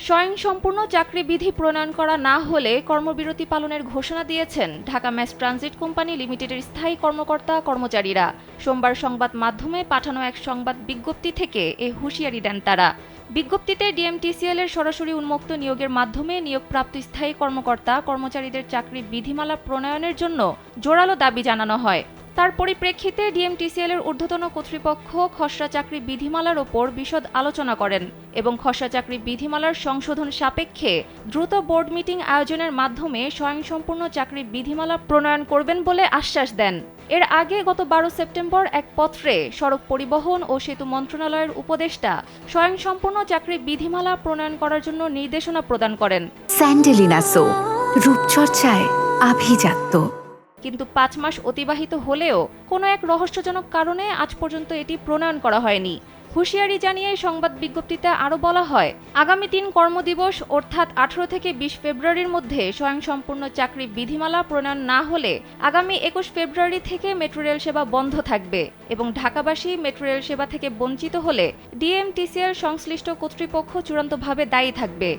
স্বয়ংসম্পূর্ণ চাকরি বিধি প্রণয়ন করা না হলে কর্মবিরতি পালনের ঘোষণা দিয়েছেন ঢাকা ম্যাস ট্রানজিট কোম্পানি লিমিটেডের স্থায়ী কর্মকর্তা কর্মচারীরা। সোমবার সংবাদ মাধ্যমে পাঠানো এক সংবাদ বিজ্ঞপ্তি থেকে এ হুঁশিয়ারি দেন তারা। বিজ্ঞপ্তিতে ডিএমটিসিএল এর সরাসরি উন্মুক্ত নিয়োগের মাধ্যমে নিয়োগপ্রাপ্ত স্থায়ী কর্মকর্তা কর্মচারীদের চাকরি বিধিমালা প্রণয়নের জন্য জোরালো দাবি জানানো হয়। তার পরিপ্রেক্ষিতে ডিএমটিসিএল এর ঊর্ধ্বতন কর্তৃপক্ষ খসড়া চাকরি বিধিমালার ওপর বিশদ আলোচনা করেন এবং খসড়া চাকরি বিধিমালার সংশোধন সাপেক্ষে দ্রুত বোর্ড মিটিং আয়োজনের মাধ্যমে স্বয়ংসম্পূর্ণ চাকরি বিধিমালা প্রণয়ন করবেন বলে আশ্বাস দেন। এর আগে গত 12 সেপ্টেম্বর এক পত্রে সড়ক পরিবহন ও সেতু মন্ত্রণালয়ের উপদেষ্টা স্বয়ংসম্পূর্ণ চাকরি বিধিমালা প্রণয়ন করার জন্য নির্দেশনা প্রদান করেন। স্যান্ডেলিনা সো, রূপচর্চায় আভিজাত্য। কিন্তু 5 মাস অতিবাহিত হলেও কোনো এক রহস্যজনক কারণে আজ পর্যন্ত এটি প্রণয়ন করা হয়নি। হুঁশিয়ারি জানিয়ে সংবাদ বিজ্ঞপ্তিতে আরও বলা হয়, আগামী 3 কর্মদিবস অর্থাৎ 18 থেকে 20 ফেব্রুয়ারির মধ্যে স্বয়ংসম্পূর্ণ চাকরি বিধিমালা প্রণয়ন না হলে আগামী 21 ফেব্রুয়ারি থেকে মেট্রো রেল সেবা বন্ধ থাকবে এবং ঢাকাবাসী মেট্রো রেল সেবা থেকে বঞ্চিত হলে ডিএমটিসিএল সংশ্লিষ্ট কর্তৃপক্ষ চূড়ান্তভাবে দায়ী থাকবে।